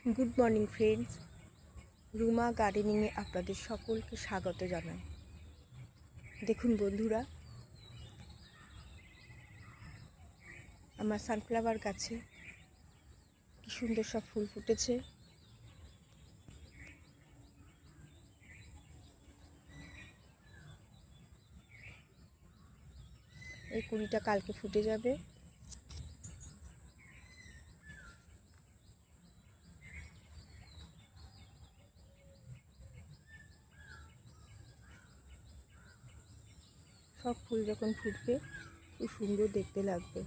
Good morning friends, Ruma গার্ডেনিংয়ে আপনাদের সকলকে স্বাগত জানাই। দেখুন বন্ধুরা, আমার সানফ্লাওয়ার গাছে কি সুন্দর সব ফুল ফুটেছে। এই কুড়িটা কালকে ফুটে যাবে। সব ফুল যখন ফুটবে খুব সুন্দর দেখতে লাগবে।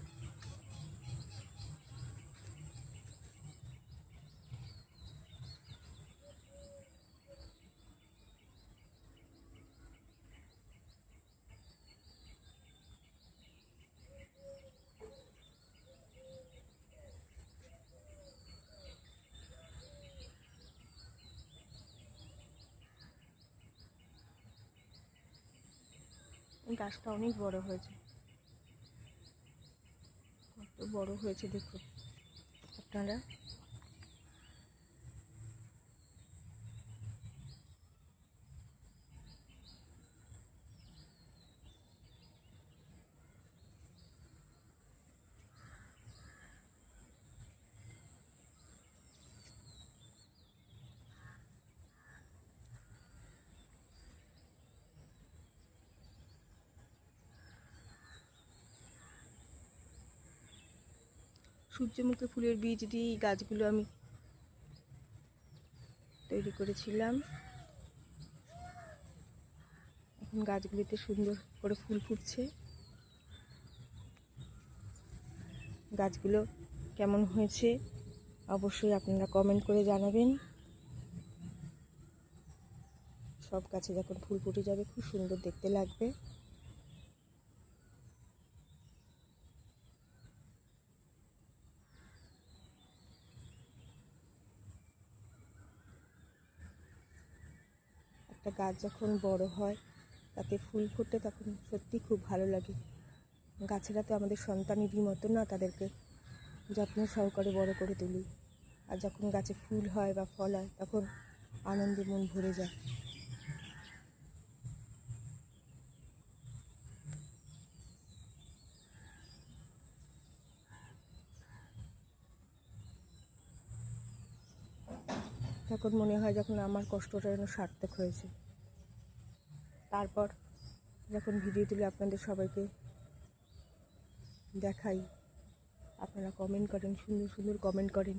গাছটা অনেক বড় হয়েছে, কত বড় হয়েছে দেখুন আপনারা। সূর্যমুখী ফুলের বীজ দিয়ে এই গাছগুলো আমি তৈরি করেছিলাম। এখন গাছগুলিতে সুন্দর করে ফুল ফুটছে। গাছগুলো কেমন হয়েছে অবশ্যই আপনারা কমেন্ট করে জানাবেন। সব গাছে যখন ফুল ফুটে যাবে খুব সুন্দর দেখতে লাগবে। একটা গাছ যখন বড় হয় তাতে ফুল ফোটে তখন সত্যি খুব ভালো লাগে। গাছেরা তো আমাদের সন্তানেরই মতো না, তাদেরকে যত্ন সহকারে বড় করে তুলি। আর যখন গাছে ফুল হয় বা ফল হয় তখন আনন্দে মন ভরে যায়। তখন মনে হয় যখন আমার কষ্টটা যেন সার্থক হয়েছে। তারপর যখন ভিডিও তুলে আপনাদের সবাইকে দেখাই, আপনারা কমেন্ট করেন, সুন্দর সুন্দর কমেন্ট করেন।